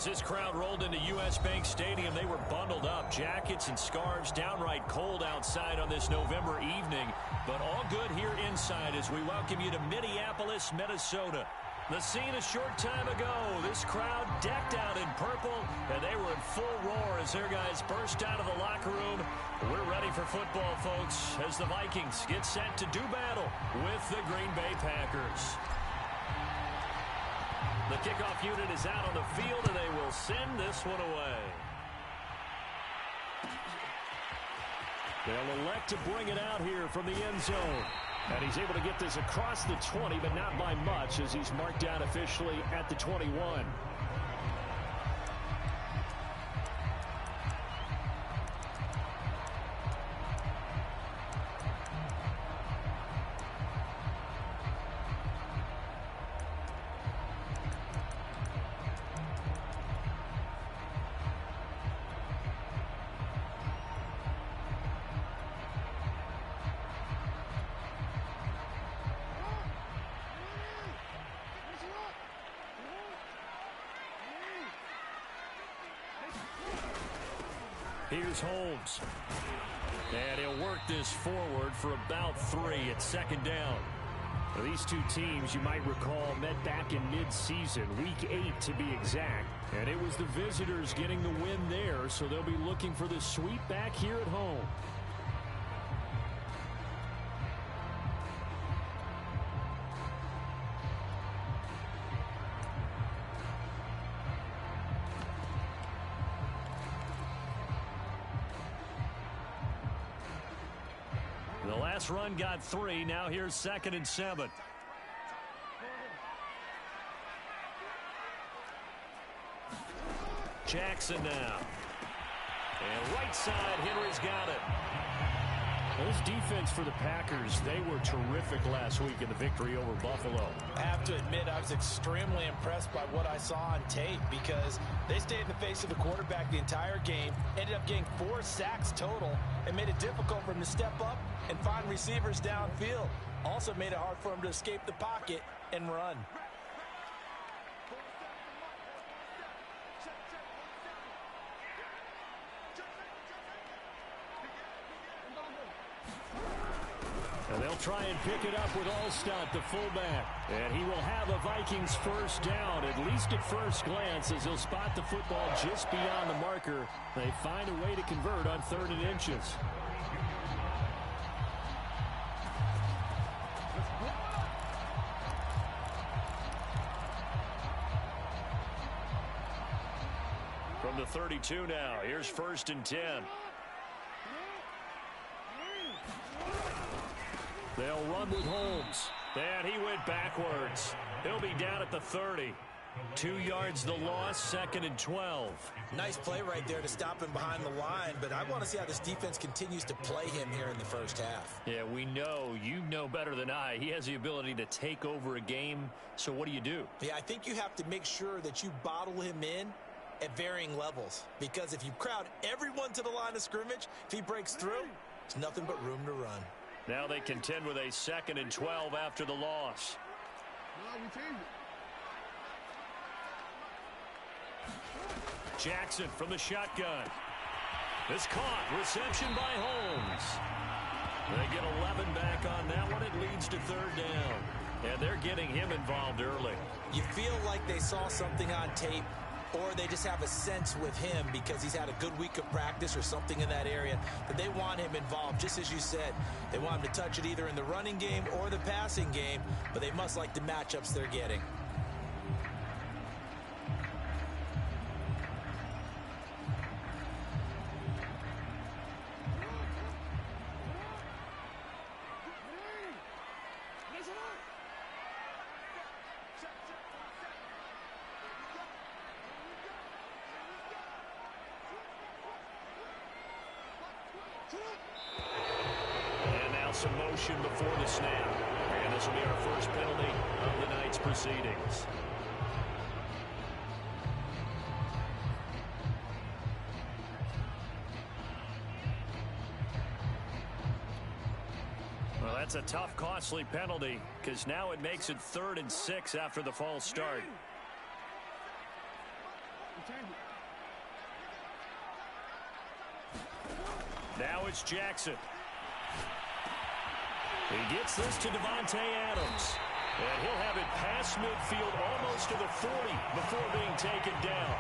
As this crowd rolled into U.S. Bank Stadium, they were bundled up. Jackets and scarves, downright cold outside on this November evening. But all good here inside as we welcome you to Minneapolis, Minnesota. The scene a short time ago, this crowd decked out in purple, and they were in full roar as their guys burst out of the locker room. We're ready for football, folks, as the Vikings get set to do battle with the Green Bay Packers. The kickoff unit is out on the field, and they will send this one away. They'll elect to bring it out here from the end zone. And he's able to get this across the 20, but not by much, as he's marked down officially at the 21. Here's Holmes. And he'll work this forward for about 3 at second down. Now, these two teams, you might recall, met back in mid-season, week 8 to be exact. And it was the visitors getting the win there, so they'll be looking for the sweep back here at home. The last run got 3. Now here's 2nd and 7. Jackson now. And right side, Henry's got it. Those defense for the Packers, they were terrific last week in the victory over Buffalo. I have to admit, I was extremely impressed by what I saw on tape because they stayed in the face of the quarterback the entire game, ended up getting 4 sacks total, and made it difficult for him to step up and find receivers downfield. Also made it hard for him to escape the pocket and run. And they'll try and pick it up with Allstott, the fullback. And he will have a Vikings first down, at least at first glance, as he'll spot the football just beyond the marker. They find a way to convert on 3rd and inches. From the 32 now, here's 1st and 10. They'll run with Holmes. And he went backwards. He'll be down at the 30. 2 yards the loss, 2nd and 12. Nice play right there to stop him behind the line, but I want to see how this defense continues to play him here in the first half. Yeah, we know. You know better than I. He has the ability to take over a game, so what do you do? Yeah, I think you have to make sure that you bottle him in at varying levels, because if you crowd everyone to the line of scrimmage, if he breaks through, there's nothing but room to run. Now they contend with a 2nd and 12 after the loss. Jackson from the shotgun. It's caught. Reception by Holmes. They get 11 back on that one. It leads to 3rd down. And they're getting him involved early. You feel like they saw something on tape, or they just have a sense with him because he's had a good week of practice or something in that area that they want him involved. Just as you said, they want him to touch it either in the running game or the passing game, but they must like the matchups they're getting. And now some motion before the snap. And this will be our first penalty of the night's proceedings. Well, that's a tough, costly penalty because now it makes it 3rd and 6 after the false start. Now it's Jackson. He gets this to Davante Adams. And he'll have it past midfield almost to the 40 before being taken down.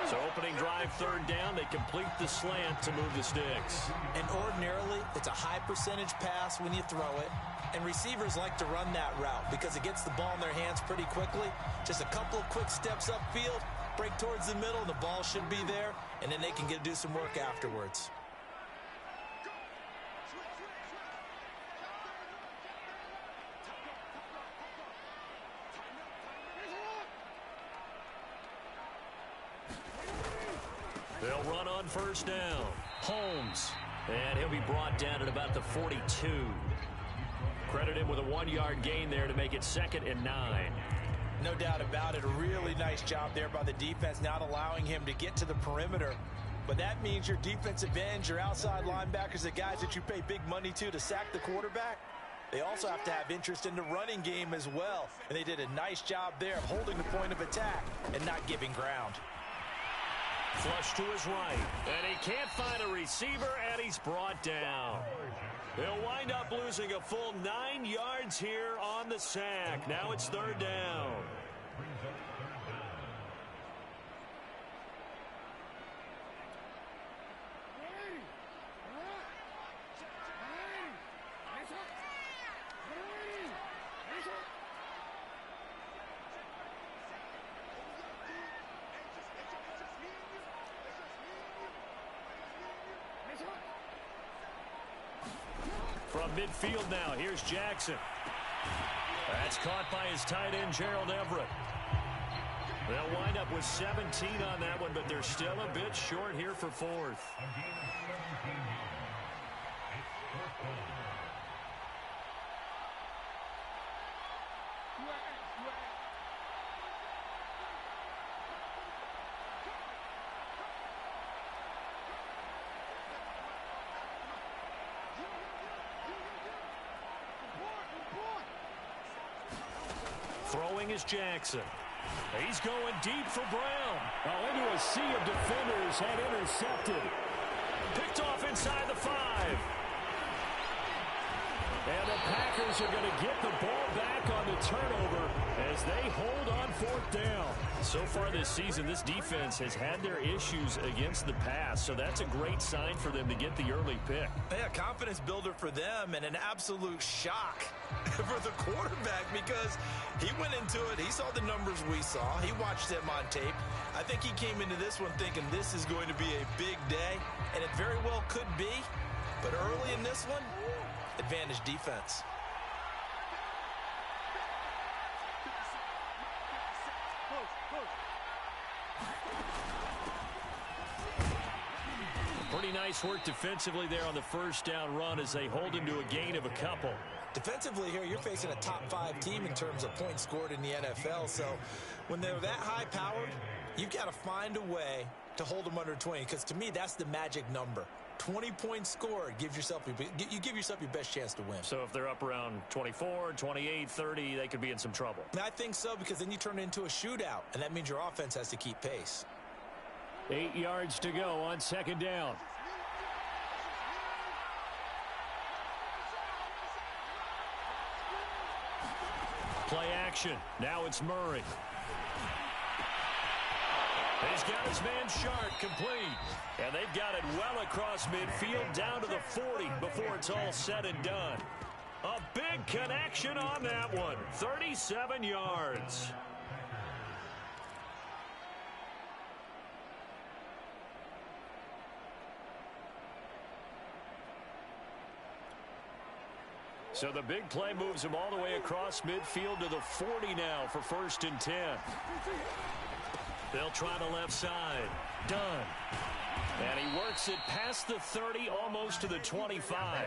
So opening drive, third down, they complete the slant to move the sticks. And ordinarily, it's a high percentage pass when you throw it. And receivers like to run that route because it gets the ball in their hands pretty quickly. Just a couple of quick steps upfield, break towards the middle, and the ball should be there. And then they can do some work afterwards. They'll run on first down. Holmes. And he'll be brought down at about the 42. Credit him with a 1-yard gain there to make it 2nd and 9. No doubt about it. A really nice job there by the defense, not allowing him to get to the perimeter. But that means your defensive ends, your outside linebackers, the guys that you pay big money to sack the quarterback, they also have to have interest in the running game as well. And they did a nice job there of holding the point of attack and not giving ground. Flush to his right. And he can't find a receiver, and he's brought down. He'll wind up losing a full 9 yards here on the sack. Now it's third down. From midfield now, here's Jackson. That's caught by his tight end, Gerald Everett. They'll wind up with 17 on that one, but they're still a bit short here for fourth. Throwing is Jackson. He's going deep for Brown. Oh, into a sea of defenders and intercepted. Picked off inside the 5. And the Packers are going to get the ball back on the turnover as they hold on fourth down. So far this season, this defense has had their issues against the pass, so that's a great sign for them to get the early pick. Yeah, confidence builder for them and an absolute shock for the quarterback because he went into it. He saw the numbers we saw. He watched them on tape. I think he came into this one thinking this is going to be a big day, and it very well could be. But early in this one, advantage defense. Pretty nice work defensively there on the first down run as they hold him to a gain of a couple. Defensively here, you're facing a top 5 team in terms of points scored in the NFL. So when they're that high powered, you've got to find a way to hold them under 20, because to me, that's the magic number. 20 points scored gives yourself you give yourself your best chance to win. So if they're up around 24, 28, 30, they could be in some trouble. I think so, because then you turn it into a shootout, and that means your offense has to keep pace. 8 yards to go on second down. Play action. Now it's Murray. He's got his man Sharp complete. And they've got it well across midfield down to the 40 before it's all said and done. A big connection on that one. 37 yards. So the big play moves him all the way across midfield to the 40 now for 1st and 10. They'll try the left side. Done. And he works it past the 30, almost to the 25.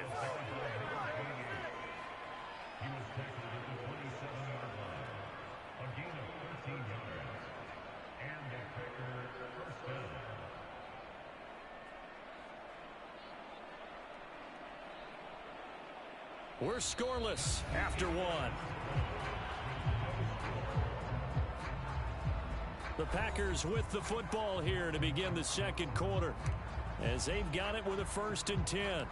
We're scoreless after one. The Packers with the football here to begin the second quarter, as they've got it with a 1st and 10.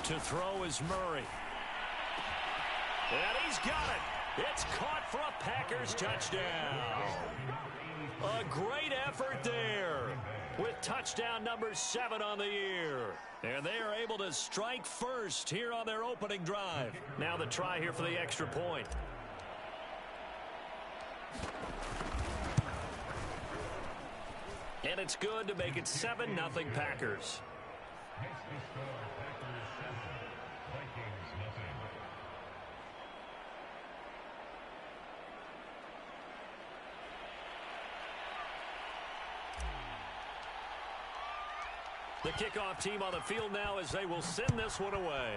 To throw is Murray. And he's got it. It's caught for a Packers touchdown. A great effort there with touchdown number 7 on the year. And they are able to strike first here on their opening drive. Now the try here for the extra point. And it's good to make it 7-0 Packers. The kickoff team on the field now as they will send this one away.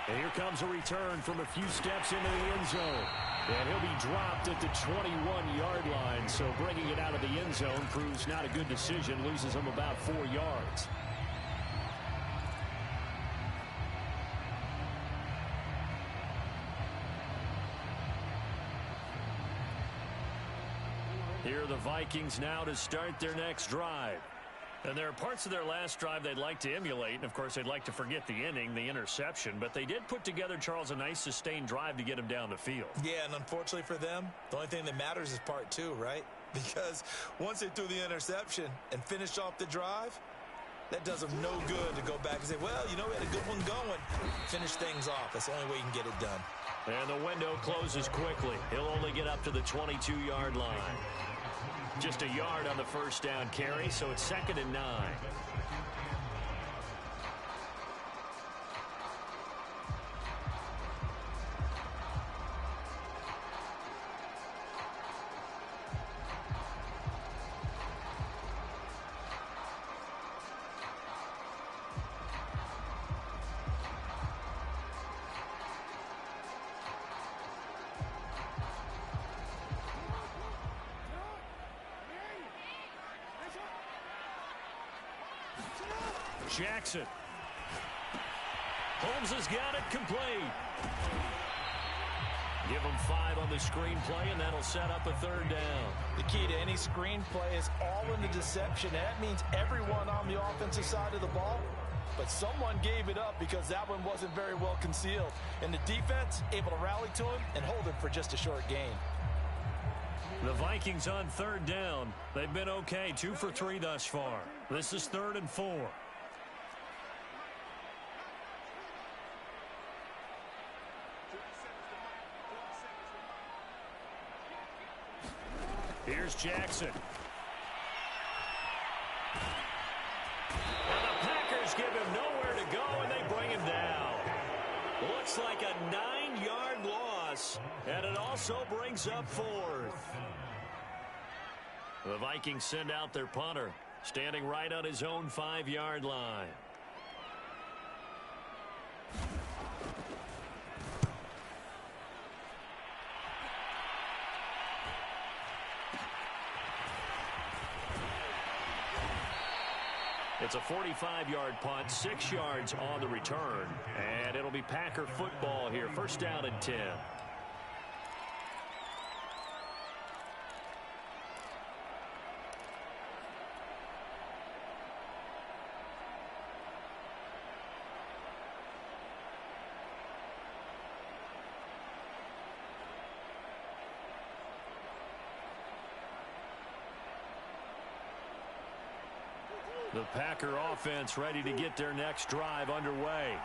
And here comes a return from a few steps into the end zone. And he'll be dropped at the 21-yard line. So bringing it out of the end zone proves not a good decision. Loses him about 4 yards. Here are the Vikings now to start their next drive. And there are parts of their last drive they'd like to emulate. And, of course, they'd like to forget the inning, the interception. But they did put together, Charles, a nice sustained drive to get him down the field. Yeah, and unfortunately for them, the only thing that matters is part 2, right? Because once they threw the interception and finished off the drive, that does them no good to go back and say, well, you know, we had a good one going. Finish things off. That's the only way you can get it done. And the window closes quickly. He'll only get up to the 22-yard line. Just a yard on the first down carry, so it's 2nd and 9. Jackson. Holmes has got it complete. Give him 5 on the screenplay, and that'll set up a 3rd down. The key to any screenplay is all in the deception. That means everyone on the offensive side of the ball, but someone gave it up because that one wasn't very well concealed. And the defense able to rally to him and hold him for just a short gain. The Vikings on 3rd down. They've been okay, 2 for 3 thus far. This is 3rd and 4. Here's Jackson. And the Packers give him nowhere to go, and they bring him down. Looks like a 9-yard loss, and it also brings up 4th. The Vikings send out their punter, standing right on his own 5-yard line. It's a 45-yard punt, 6 yards on the return, and it'll be Packer football here. 1st down and 10. The Packer offense ready to get their next drive underway.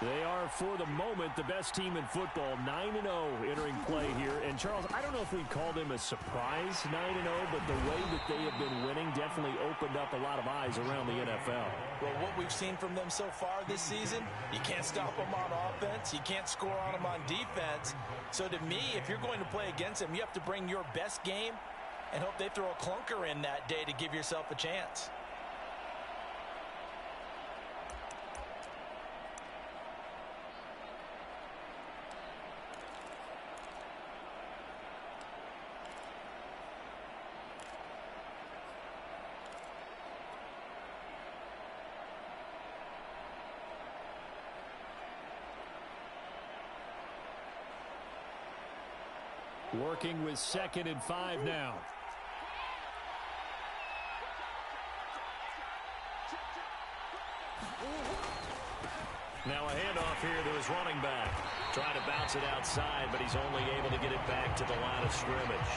They are, for the moment, the best team in football, 9-0 entering play here. And, Charles, I don't know if we'd call them a surprise 9-0, but the way that they have been winning definitely opened up up a lot of eyes around the NFL. Well, what we've seen from them so far this season, you can't stop them on offense. You can't score on them on defense. So to me, if you're going to play against them, you have to bring your best game and hope they throw a clunker in that day to give yourself a chance. Working with 2nd and 5 now. Now a handoff here to his running back. Trying to bounce it outside, but he's only able to get it back to the line of scrimmage.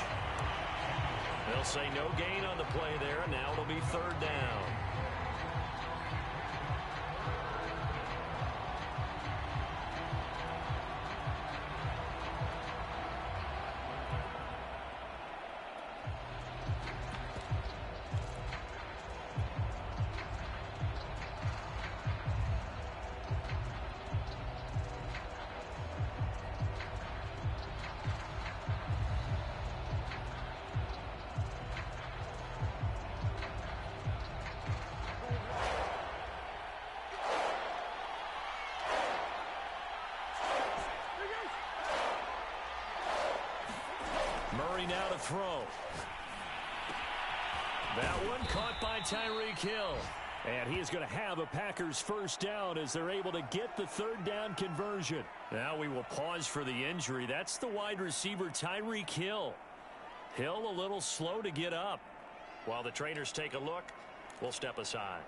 They'll say no gain on the play there, and now it'll be 3rd down. Murray now to throw. That one caught by Tyreek Hill. And he is going to have a Packers first down as they're able to get the 3rd down conversion. Now we will pause for the injury. That's the wide receiver, Tyreek Hill. Hill a little slow to get up. While the trainers take a look, we'll step aside.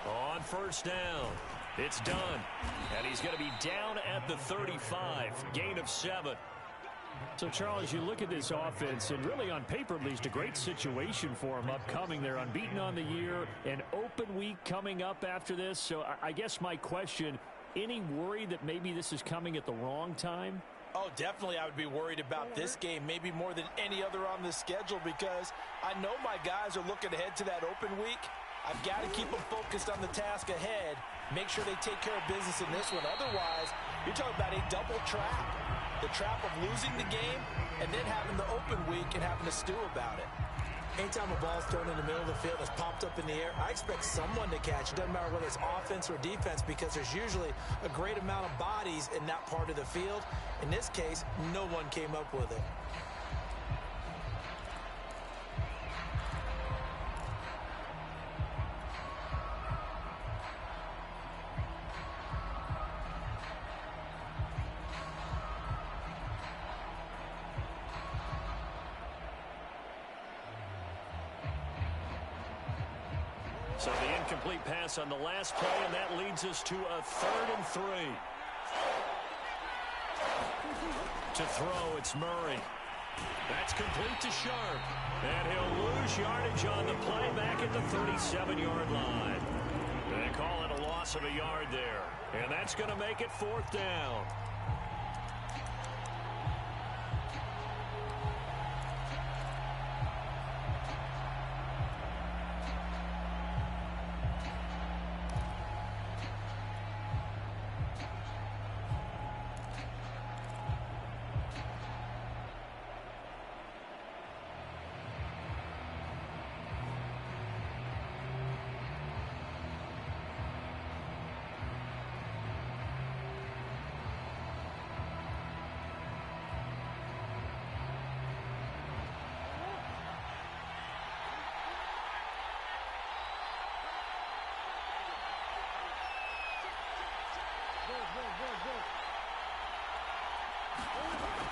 On first down, it's done. And he's going to be down at the 35. Gain of 7. So, Charles, you look at this offense, and really on paper, at least, a great situation for them upcoming. They're unbeaten on the year, an open week coming up after this. So I guess my question, any worry that maybe this is coming at the wrong time? Oh, definitely I would be worried about this game, maybe more than any other on the schedule, because I know my guys are looking ahead to that open week. I've got to keep them focused on the task ahead, make sure they take care of business in this one. Otherwise, you're talking about a double trap. The trap of losing the game and then having the open week and having to stew about it. Anytime a ball's thrown in the middle of the field that's popped up in the air, I expect someone to catch. It doesn't matter whether it's offense or defense, because there's usually a great amount of bodies in that part of the field. In this case, no one came up with it. So the incomplete pass on the last play, and that leads us to a 3rd and 3. To throw, it's Murray. That's complete to Sharp. And he'll lose yardage on the play back at the 37-yard line. They call it a loss of a yard there. And that's going to make it 4th down.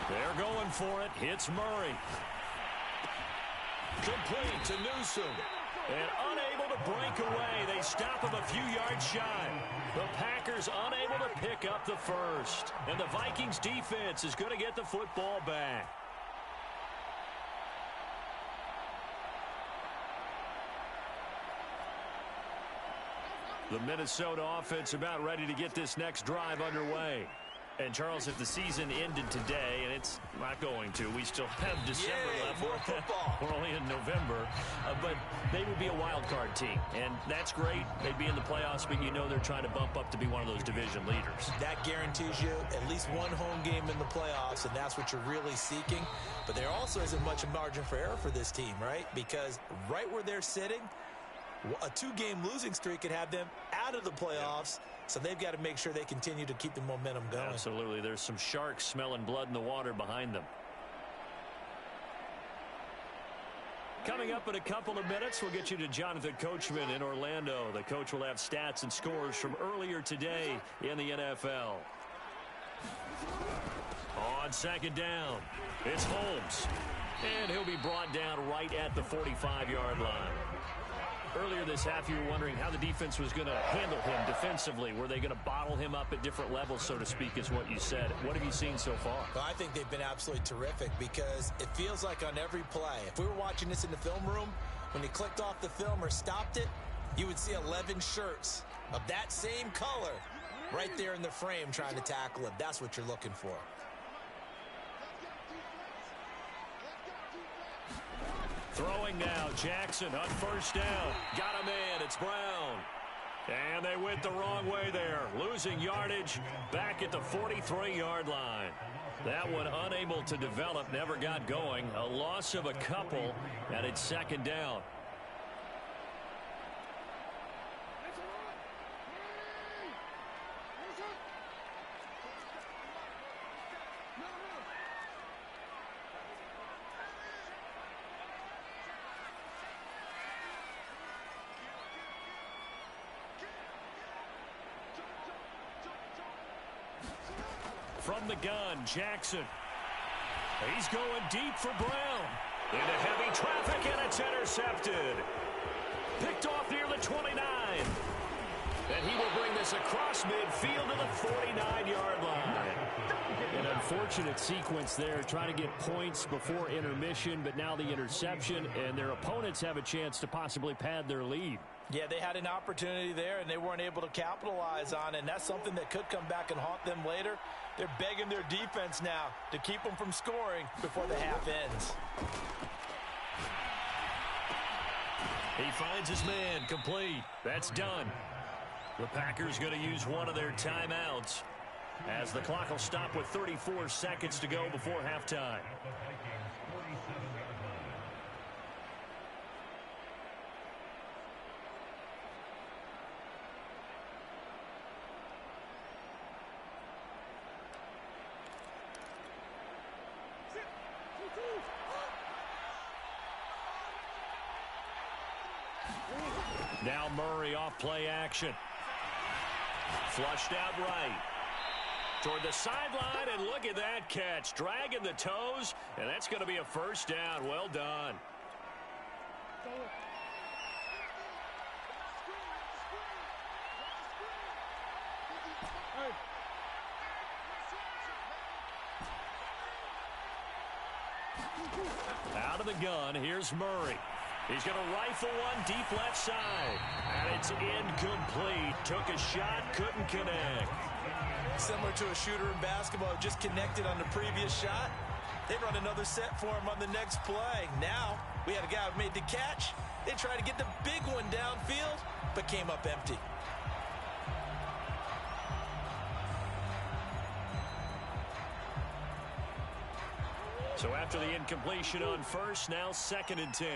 They're going for it. It's Murray. Complete to Newsome. And unable to break away. They stop him a few yards shy. The Packers unable to pick up the first. And the Vikings defense is going to get the football back. The Minnesota offense about ready to get this next drive underway. And, Charles, if the season ended today, and it's not going to, we still have December left. More football. We're only in November. But they would be a wild card team. And that's great. They'd be in the playoffs, but you know they're trying to bump up to be one of those division leaders. That guarantees you at least one home game in the playoffs, and that's what you're really seeking. But there also isn't much margin for error for this team, right? Because right where they're sitting, a two-game losing streak could have them out of the playoffs. So they've got to make sure they continue to keep the momentum going. Absolutely. There's some sharks smelling blood in the water behind them. Coming up in a couple of minutes, we'll get you to Jonathan Coachman in Orlando. The coach will have stats and scores from earlier today in the NFL. On second down, it's Holmes. And he'll be brought down right at the 45-yard line. Earlier this half, you were wondering how the defense was going to handle him defensively. Were they going to bottle him up at different levels, so to speak, is what you said. What have you seen so far? Well, I think they've been absolutely terrific because it feels like on every play, if we were watching this in the film room, when he clicked off the film or stopped it, you would see 11 shirts of that same color right there in the frame trying to tackle him. That's what you're looking for. Throwing now, Jackson on first down. Got him in, it's Brown. And they went the wrong way there. Losing yardage back at the 43-yard line. That one unable to develop, never got going. A loss of a couple, and it's second down. From the gun, Jackson. He's going deep for Brown. Into heavy traffic, and it's intercepted. Picked off near the 29. And he will bring this across midfield to the 49-yard line. An unfortunate sequence there, trying to get points before intermission, but now the interception, and their opponents have a chance to possibly pad their lead. Yeah, they had an opportunity there, and they weren't able to capitalize on it, and that's something that could come back and haunt them later. They're begging their defense now to keep them from scoring before the half ends. He finds his man, complete. That's done. The Packers going to use one of their timeouts as the clock will stop with 34 seconds to go before halftime. Now Murray off play action. Flushed out right. Toward the sideline, and look at that catch. Dragging the toes, and that's going to be a first down. Well done. Out of the gun, here's Murray. He's going to rifle one deep left side. And it's incomplete. Took a shot, couldn't connect. Similar to a shooter in basketball, just connected on the previous shot. They run another set for him on the next play. Now, we had a guy who made the catch. They tried to get the big one downfield, but came up empty. So after the incompletion on first, now 2nd and 10.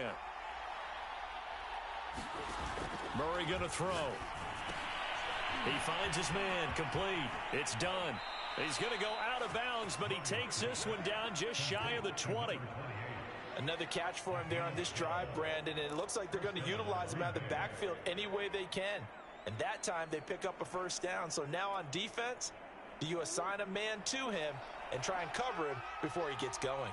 Murray going to throw. He finds his man, complete. It's done. He's going to go out of bounds, but he takes this one down just shy of the 20. Another catch for him there on this drive, Brandon, and it looks like they're going to utilize him out of the backfield any way they can. And that time they pick up a first down. So now on defense, do you assign a man to him and try and cover him before he gets going?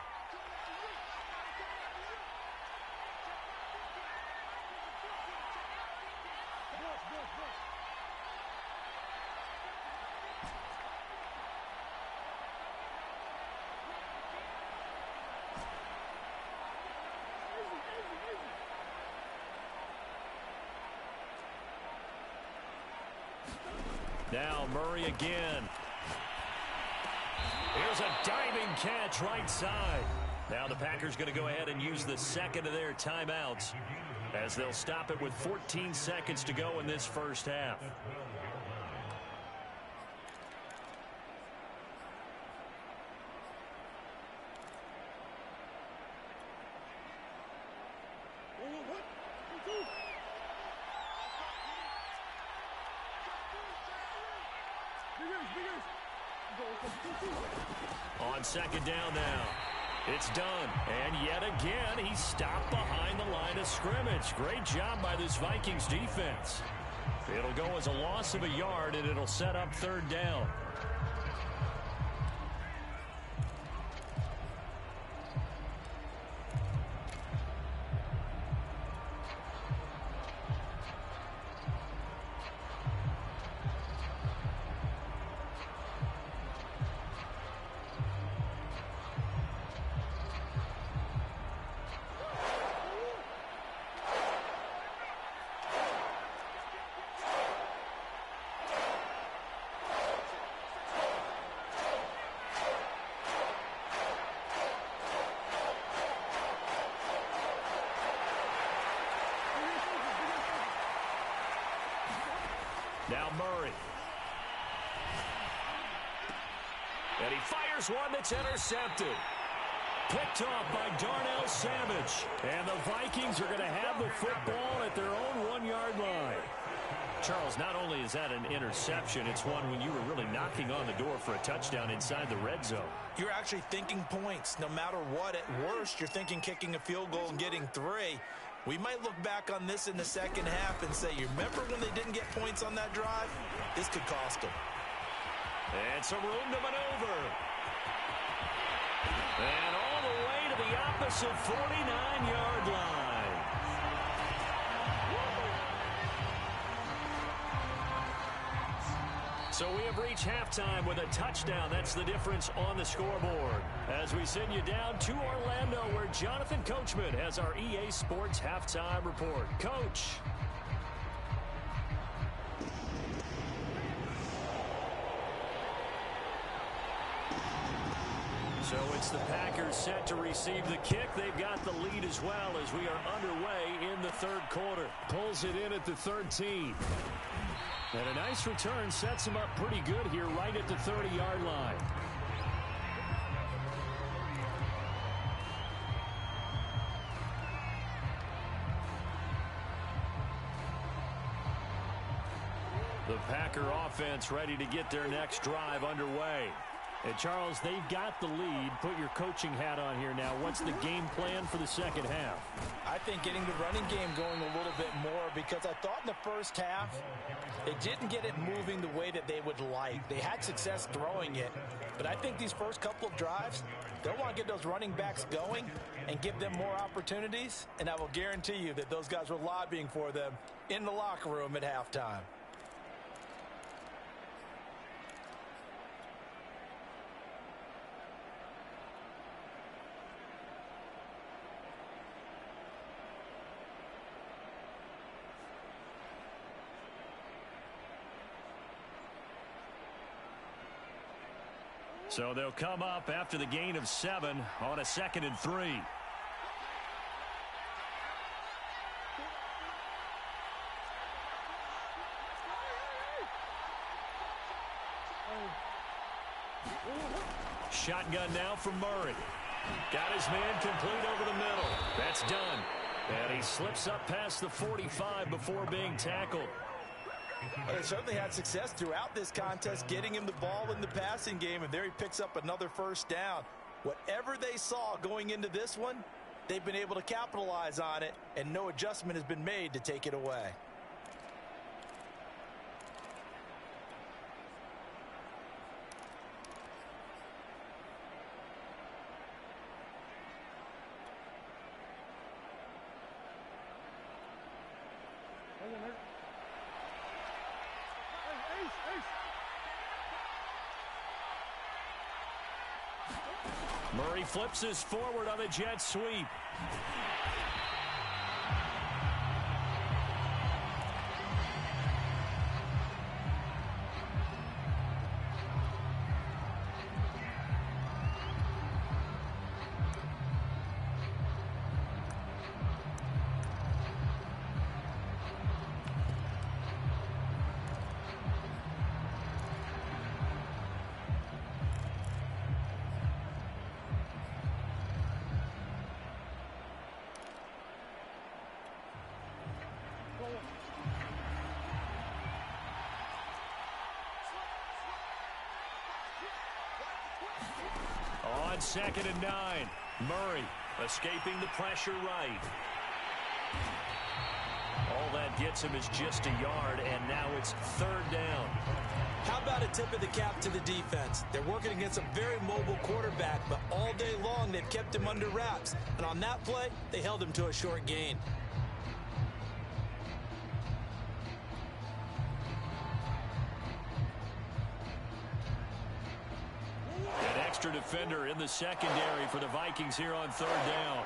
Now Murray again. Here's a diving catch right side. Now the Packers going to go ahead and use the second of their timeouts as they'll stop it with 14 seconds to go in this first half. On second down now. It's done. And yet again, he's stopped behind the line of scrimmage. Great job by this Vikings defense. It'll go as a loss of a yard, and it'll set up third down. Now Murray. And he fires one that's intercepted. Picked off by Darnell Savage. And the Vikings are going to have the football at their own 1-yard line. Charles, not only is that an interception, it's one when you were really knocking on the door for a touchdown inside the red zone. You're actually thinking points. No matter what, at worst, you're thinking kicking a field goal and getting 3. We might look back on this in the second half and say, you remember when they didn't get points on that drive? This could cost them. And some room to maneuver. And all the way to the opposite 49-yard line. So we have reached halftime with a touchdown. That's the difference on the scoreboard. As we send you down to Orlando, where Jonathan Coachman has our EA Sports Halftime Report. Coach. So it's the Packers set to receive the kick. They've got the lead as well as we are underway in the third quarter. Pulls it in at the 13. And a nice return sets him up pretty good here right at the 30-yard line. The Packer offense ready to get their next drive underway. And Charles, they've got the lead. Put your coaching hat on here now. What's the game plan for the second half? I think getting the running game going a little bit more, because I thought in the first half they didn't get it moving the way that they would like. They had success throwing it, but I think these first couple of drives, they'll want to get those running backs going and give them more opportunities, and I will guarantee you that those guys were lobbying for them in the locker room at halftime. So they'll come up after the gain of 7 on a 2nd and 3. Shotgun now from Murray. Got his man complete over the middle. That's done. And he slips up past the 45 before being tackled. Well, they certainly had success throughout this contest, getting him the ball in the passing game, and there he picks up another first down. Whatever they saw going into this one, they've been able to capitalize on it, and no adjustment has been made to take it away. Murray flips his forward on the jet sweep. On 2nd and 9, Murray escaping the pressure right. All that gets him is just a yard, and now it's 3rd down. How about a tip of the cap to the defense? They're working against a very mobile quarterback, but all day long they've kept him under wraps. And on that play, they held him to a short gain. An extra defender in the secondary for the Vikings here on 3rd down.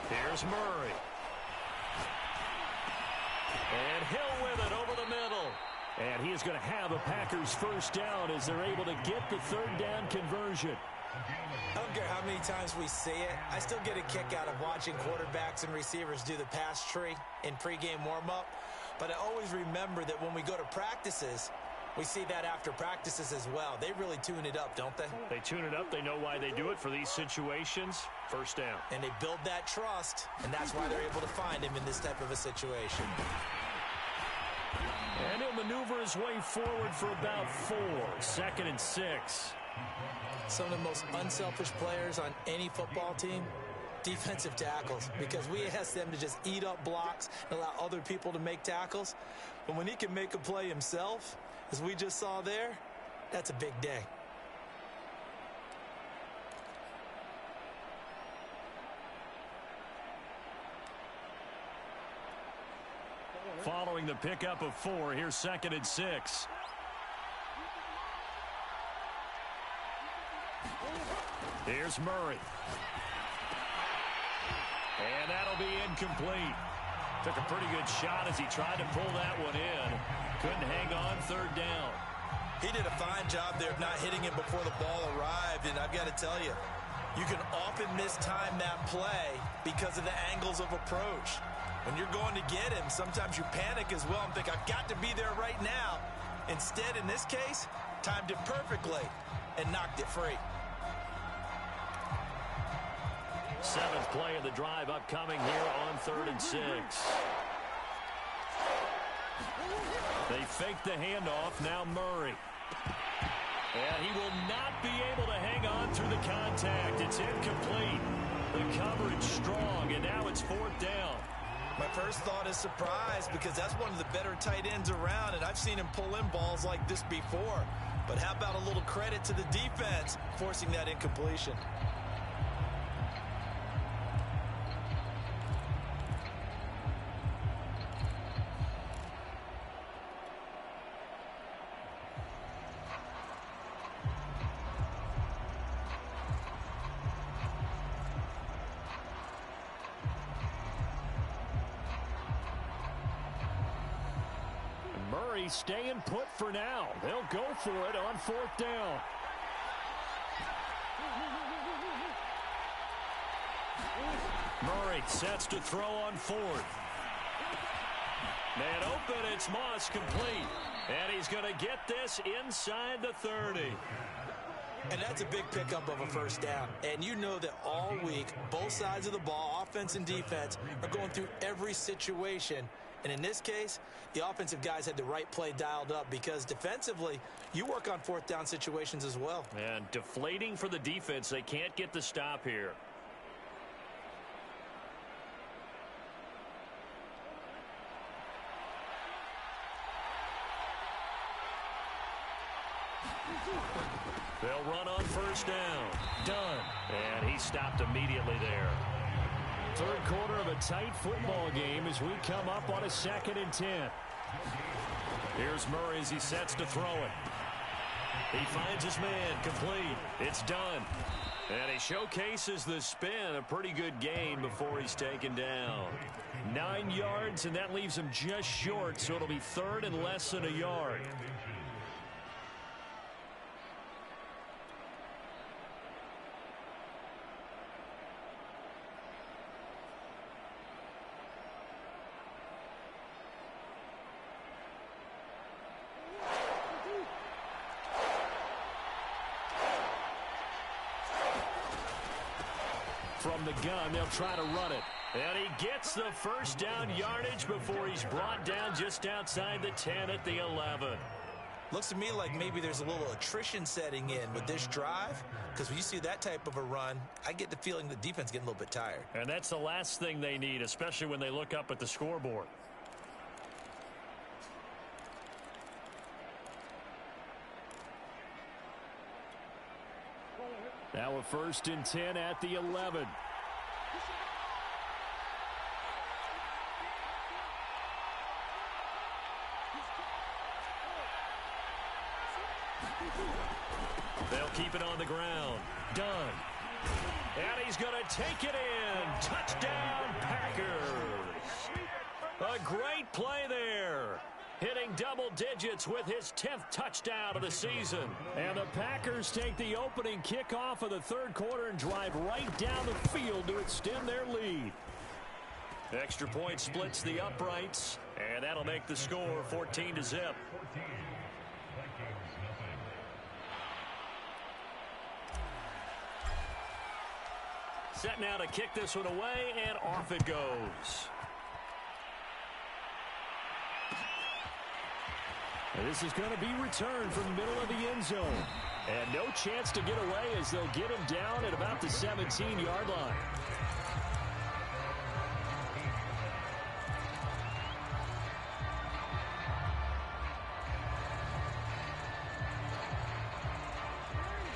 Here's Murray. And Hill with it over the middle. And he is going to have a Packers first down as they're able to get the 3rd down conversion. I don't care how many times we see it. I still get a kick out of watching quarterbacks and receivers do the pass tree in pregame warm-up. But I always remember that when we go to practices, we see that after practices as well. They really tune it up, don't they? They tune it up. They know why they do it for these situations. First down. And they build that trust, and that's why they're able to find him in this type of a situation. And he'll maneuver his way forward for about 4. 2nd and 6. Some of the most unselfish players on any football team, defensive tackles, because we ask them to just eat up blocks and allow other people to make tackles. But when he can make a play himself, as we just saw there, that's a big day. Following the pickup of 4, here's 2nd and 6. Here's Murray. And that'll be incomplete. Took a pretty good shot as he tried to pull that one in. Couldn't hang on 3rd down. He did a fine job there of not hitting him before the ball arrived, and I've got to tell you, you can often mistime that play because of the angles of approach. When you're going to get him, sometimes you panic as well and think, I've got to be there right now. Instead, in this case, timed it perfectly and knocked it free. 7th play of the drive upcoming here on 3rd and 6. They fake the handoff. Now Murray. And he will not be able to hang on through the contact. It's incomplete. The coverage strong, and now it's 4th down. My first thought is surprise because that's one of the better tight ends around, and I've seen him pull in balls like this before. But how about a little credit to the defense forcing that incompletion? Murray staying put for now. They'll go for it on 4th down. Murray sets to throw on 4th. Man open, it's Moss complete. And he's going to get this inside the 30. And that's a big pickup of a first down. And you know that all week, both sides of the ball, offense and defense, are going through every situation. And in this case, the offensive guys had the right play dialed up because defensively, you work on 4th down situations as well. And deflating for the defense. They can't get the stop here. They'll run on 1st down. Done. And he stopped immediately there. 3rd quarter of a tight football game as we come up on a 2nd and 10. Here's Murray as he sets to throw it. He finds his man complete. It's done. And he showcases the spin. A pretty good gain before he's taken down. 9 yards, and that leaves him just short, so it'll be 3rd and less than a yard. From the gun, they'll try to run it. And he gets the first down yardage before he's brought down just outside the 10 at the 11. Looks to me like maybe there's a little attrition setting in with this drive, because when you see that type of a run, I get the feeling the defense getting a little bit tired. And that's the last thing they need, especially when they look up at the scoreboard. Now a 1st and 10 at the 11. They'll keep it on the ground. Done. And he's going to take it in. Touchdown, Packers. A great play there. Hitting double digits with his 10th touchdown of the season. And the Packers take the opening kickoff of the 3rd quarter and drive right down the field to extend their lead. Extra point splits the uprights, and that'll make the score 14-0. Set now to kick this one away, and off it goes. And this is going to be returned from the middle of the end zone. And no chance to get away as they'll get him down at about the 17-yard line.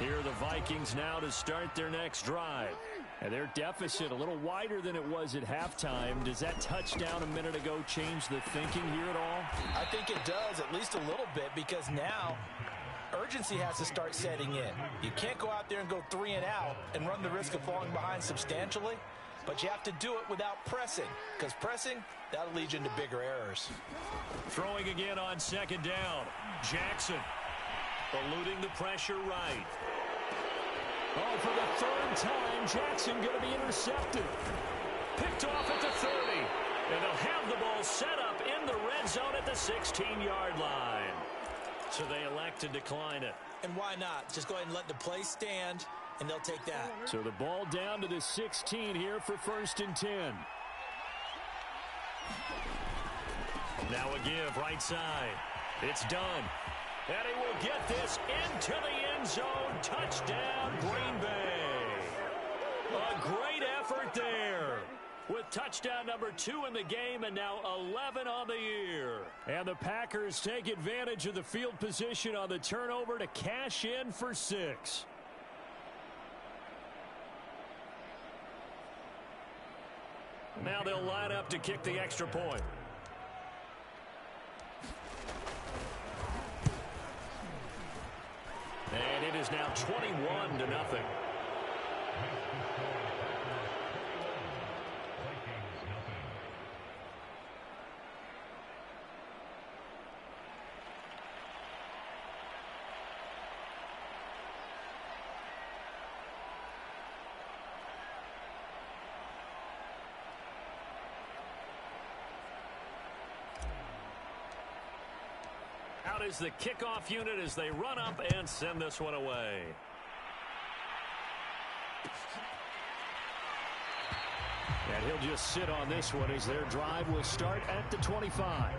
Here are the Vikings now to start their next drive. And their deficit a little wider than it was at halftime. Does that touchdown a minute ago change the thinking here at all? I think it does, at least a little bit, because now urgency has to start setting in. You can't go out there and go 3 and out and run the risk of falling behind substantially, but you have to do it without pressing, because pressing, that'll lead you into bigger errors. Throwing again on 2nd down. Jackson eluding the pressure right. Oh, for the 3rd time, Jackson going to be intercepted. Picked off at the 30. And they'll have the ball set up in the red zone at the 16-yard line. So they elect to decline it. And why not? Just go ahead and let the play stand, and they'll take that. So the ball down to the 16 here for 1st and 10. Now a give right side. It's done. And he will get this into the end zone. Touchdown, Green Bay. A great effort there. With touchdown number 2 in the game and now 11 on the year. And the Packers take advantage of the field position on the turnover to cash in for 6. Now they'll line up to kick the extra point. And it is now 21-0. Out is the kickoff unit as they run up and send this one away. And he'll just sit on this one as their drive will start at the 25.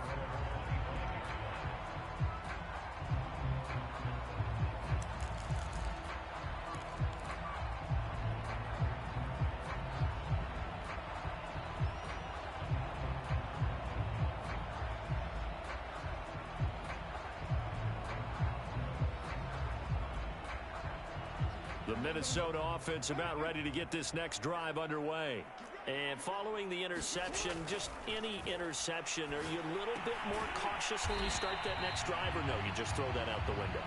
The Minnesota offense about ready to get this next drive underway. And following the interception, just any interception, are you a little bit more cautious when you start that next drive, or no, you just throw that out the window?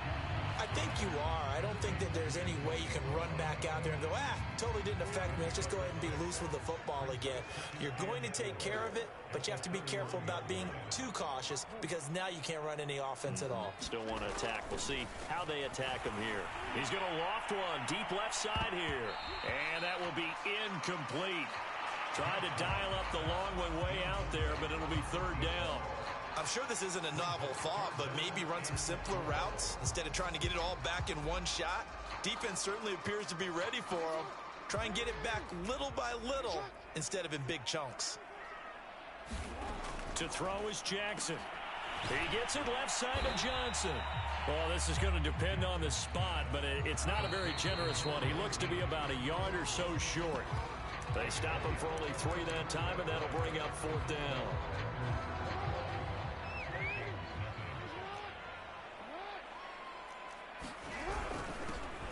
I think you are. I don't think that there's any way you can run back out there and go, totally didn't affect me. Let's just go ahead and be loose with the football again. You're going to take care of it, but you have to be careful about being too cautious because now you can't run any offense at all. Still want to attack. We'll see how they attack him here. He's going to loft one deep left side here. And that will be incomplete. Tried to dial up the long one way out there, but it'll be 3rd down. I'm sure this isn't a novel thought, but maybe run some simpler routes instead of trying to get it all back in one shot. Defense certainly appears to be ready for them. Try and get it back little by little instead of in big chunks. To throw is Jackson. He gets it left side to Johnson. Well, this is going to depend on the spot, but it's not a very generous one. He looks to be about a yard or so short. They stop him for only 3 that time, and that'll bring up 4th down.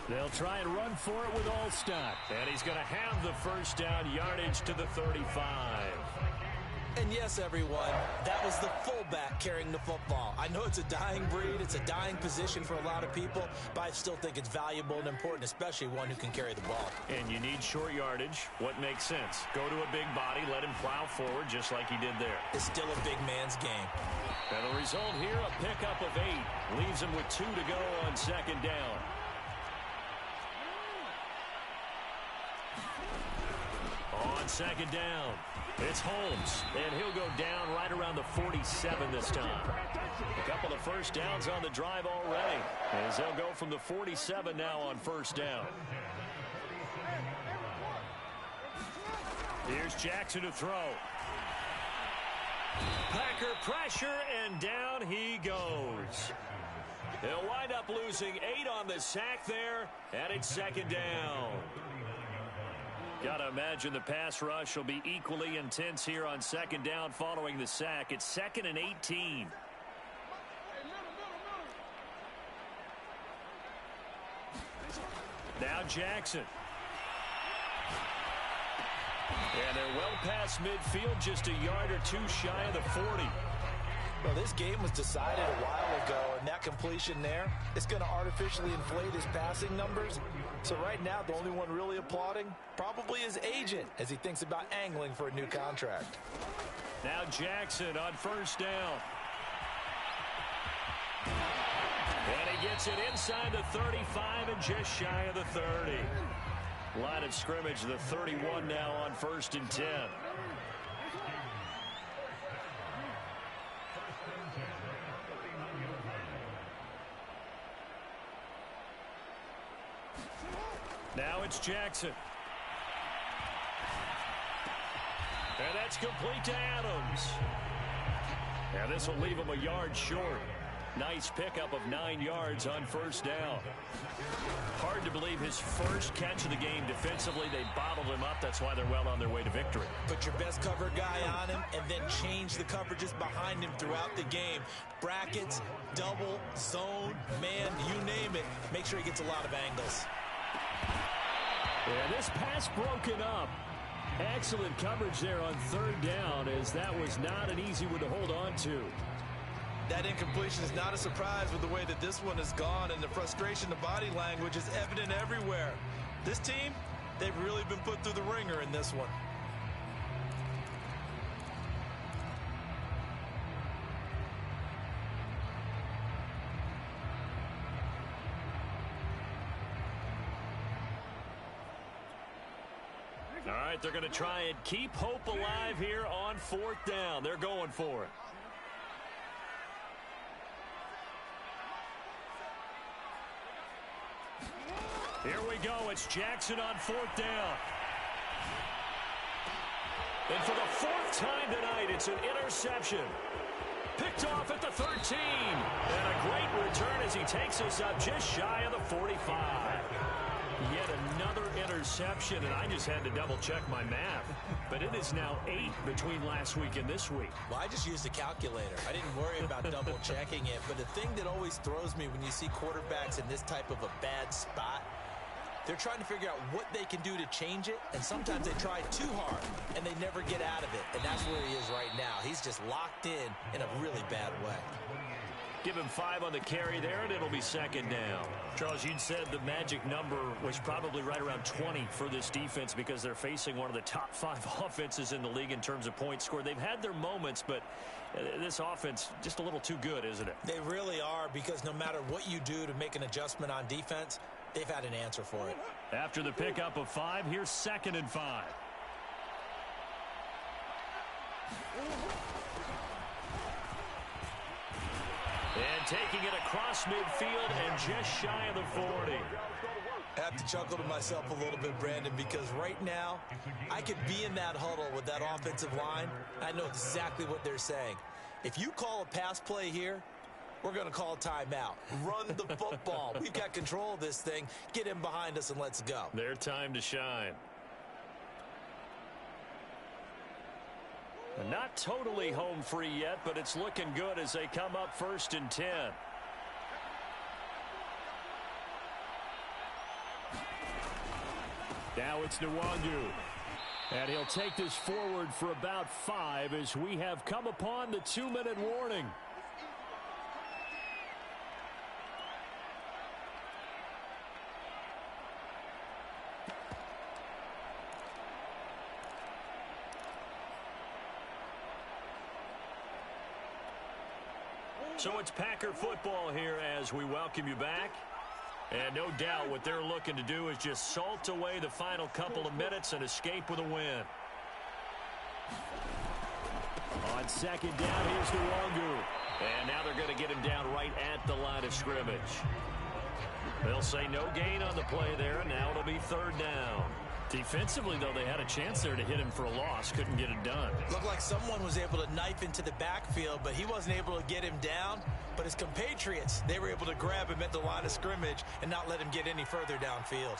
They'll try and run for it with Allstott. And he's going to have the first down, yardage to the 35. And yes, everyone, that was the fullback carrying the football. I know it's a dying breed, it's a dying position for a lot of people, but I still think it's valuable and important, especially one who can carry the ball. And you need short yardage. What makes sense? Go to a big body, let him plow forward just like he did there. It's still a big man's game. And the result here, a pickup of 8. Leaves him with 2 to go on 2nd down. On 2nd down, it's Holmes, and he'll go down right around the 47 this time. A couple of first downs on the drive already, as they'll go from the 47 now on 1st down. Here's Jackson to throw. Packer pressure, and down he goes. They'll wind up losing 8 on the sack there, and it's 2nd down. Got to imagine the pass rush will be equally intense here on 2nd down following the sack. It's 2nd and 18. Now Jackson. And they're well past midfield, just a yard or 2 shy of the 40. Well, this game was decided a while ago, and that completion there is going to artificially inflate his passing numbers. So right now, the only one really applauding probably his agent as he thinks about angling for a new contract. Now Jackson on 1st down. And he gets it inside the 35 and just shy of the 30. Line of scrimmage, the 31 now on 1st and 10. Now it's Jackson. And that's complete to Adams. Now this will leave him a yard short. Nice pickup of 9 yards on 1st down. Hard to believe his first catch of the game defensively. They bottled him up. That's why they're well on their way to victory. Put your best cover guy on him and then change the coverages behind him throughout the game. Brackets, double, zone, man, you name it. Make sure he gets a lot of angles. Yeah, this pass broken up. Excellent coverage there on 3rd down, as that was not an easy one to hold on to. That incompletion is not a surprise with the way that this one has gone, and the frustration, the body language is evident everywhere. This team, they've really been put through the ringer in this one. All right, they're going to try and keep hope alive here on 4th down. They're going for it. Here we go. It's Jackson on 4th down. And for the 4th time tonight, it's an interception. Picked off at the 13. And a great return as he takes us up just shy of the 45. Yet another interception, and I just had to double-check my math. But it is now 8 between last week and this week. Well, I just used a calculator. I didn't worry about double-checking it. But the thing that always throws me when you see quarterbacks in this type of a bad spot, they're trying to figure out what they can do to change it, and sometimes they try too hard, and they never get out of it. And that's where he is right now. He's just locked in a really bad way. Give him 5 on the carry there, and it'll be 2nd down. Charles, you'd said the magic number was probably right around 20 for this defense because they're facing one of the top 5 offenses in the league in terms of points scored. They've had their moments, but this offense just a little too good, isn't it? They really are, because no matter what you do to make an adjustment on defense, they've had an answer for it. After the pickup of 5, here's 2nd and 5. And taking it across midfield and just shy of the 40. I have to chuckle to myself a little bit, Brandon, because right now I could be in that huddle with that offensive line. I know exactly what they're saying. If you call a pass play here, we're going to call a timeout. Run the football. We've got control of this thing. Get in behind us and let's go. Their time to shine. Not totally home free yet, but it's looking good as they come up 1st and 10. Now it's Nwangu. And he'll take this forward for about 5 as we have come upon the 2-minute warning. So it's Packer football here as we welcome you back. And no doubt what they're looking to do is just salt away the final couple of minutes and escape with a win. On 2nd down, here's Nwangu. And now they're going to get him down right at the line of scrimmage. They'll say no gain on the play there, and now it'll be 3rd down. Defensively, though, they had a chance there to hit him for a loss. Couldn't get it done. Looked like someone was able to knife into the backfield, but he wasn't able to get him down. But his compatriots, they were able to grab him at the line of scrimmage and not let him get any further downfield.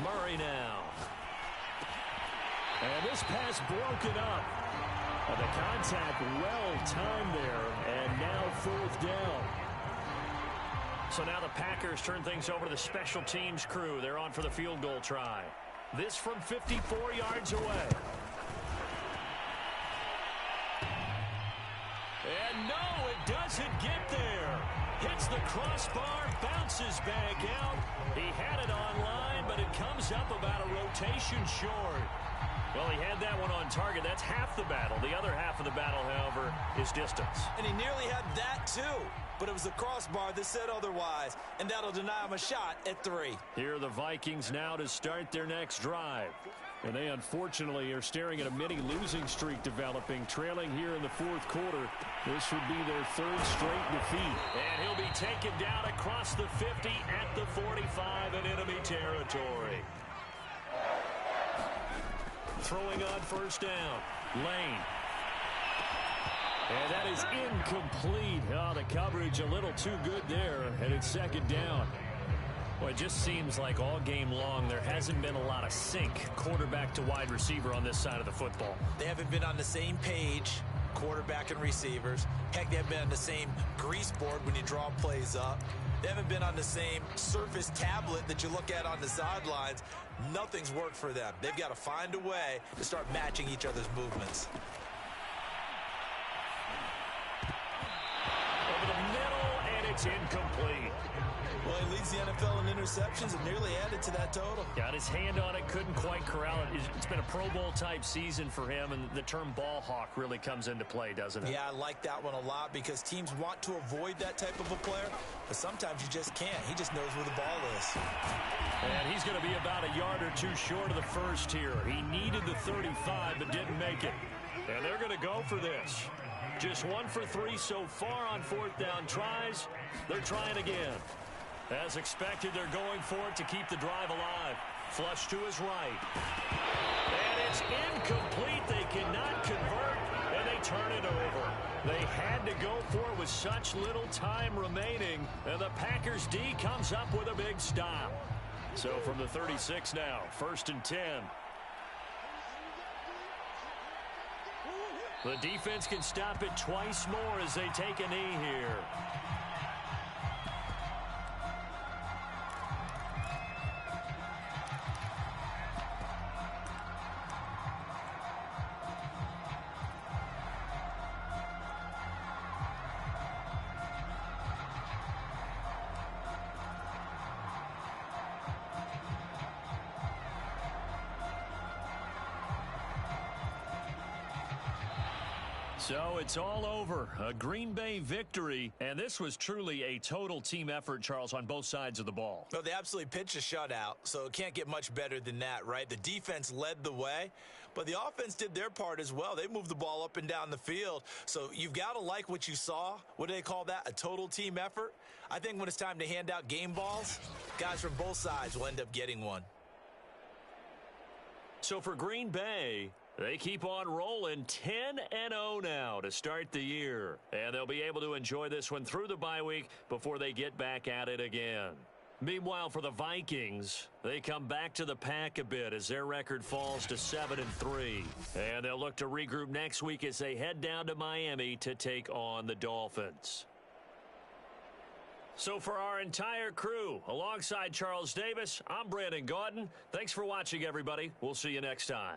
Murray now. And this pass broken up. The contact well timed there, and now 4th down. So now the Packers turn things over to the special teams crew. They're on for the field goal try. This from 54 yards away. And no, it doesn't get there. Hits the crossbar, bounces back out. He had it online, but it comes up about a rotation short. Well, he had that one on target. That's half the battle. The other half of the battle, however, is distance. And he nearly had that, too. But it was the crossbar that said otherwise, and that'll deny him a shot at 3. Here are the Vikings now to start their next drive. And they, unfortunately, are staring at a mini losing streak developing, trailing here in the 4th quarter. This would be their 3rd straight defeat. And he'll be taken down across the 50 at the 45 in enemy territory. Throwing on 1st down. Lane. And that is incomplete. Oh, the coverage a little too good there, and it's 2nd down. Well, it just seems like all game long there hasn't been a lot of sync quarterback to wide receiver on this side of the football. They haven't been on the same page, quarterback and receivers. Heck, they haven't been on the same grease board when you draw plays up. They haven't been on the same surface tablet that you look at on the sidelines. Nothing's worked for them. They've got to find a way to start matching each other's movements. Over the middle, and it's incomplete. Well, he leads the NFL in interceptions and nearly added to that total. Got his hand on it, couldn't quite corral it. It's been a Pro Bowl type season for him, and the term ball hawk really comes into play, doesn't it? Yeah, I like that one a lot because teams want to avoid that type of a player, but sometimes you just can't. He just knows where the ball is. And he's going to be about a yard or two short of the first here. He needed the 35, but didn't make it. And they're going to go for this. Just 1 for 3 so far on 4th down tries. They're trying again. As expected, they're going for it to keep the drive alive. Flush to his right. And it's incomplete. They cannot convert, and they turn it over. They had to go for it with such little time remaining, and the Packers D comes up with a big stop. So from the 36 now, 1st and 10. The defense can stop it twice more as they take a knee here. So it's all over. A Green Bay victory, and this was truly a total team effort, Charles, on both sides of the ball. Well, they absolutely pitched a shutout, so it can't get much better than that, right? The defense led the way, but the offense did their part as well. They moved the ball up and down the field, so you've got to like what you saw. What do they call that? A total team effort? I think when it's time to hand out game balls, guys from both sides will end up getting one. So for Green Bay, they keep on rolling 10-0 now to start the year. And they'll be able to enjoy this one through the bye week before they get back at it again. Meanwhile, for the Vikings, they come back to the pack a bit as their record falls to 7-3. And they'll look to regroup next week as they head down to Miami to take on the Dolphins. So for our entire crew, alongside Charles Davis, I'm Brandon Gaudin. Thanks for watching, everybody. We'll see you next time.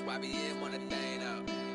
YBN want a thing up.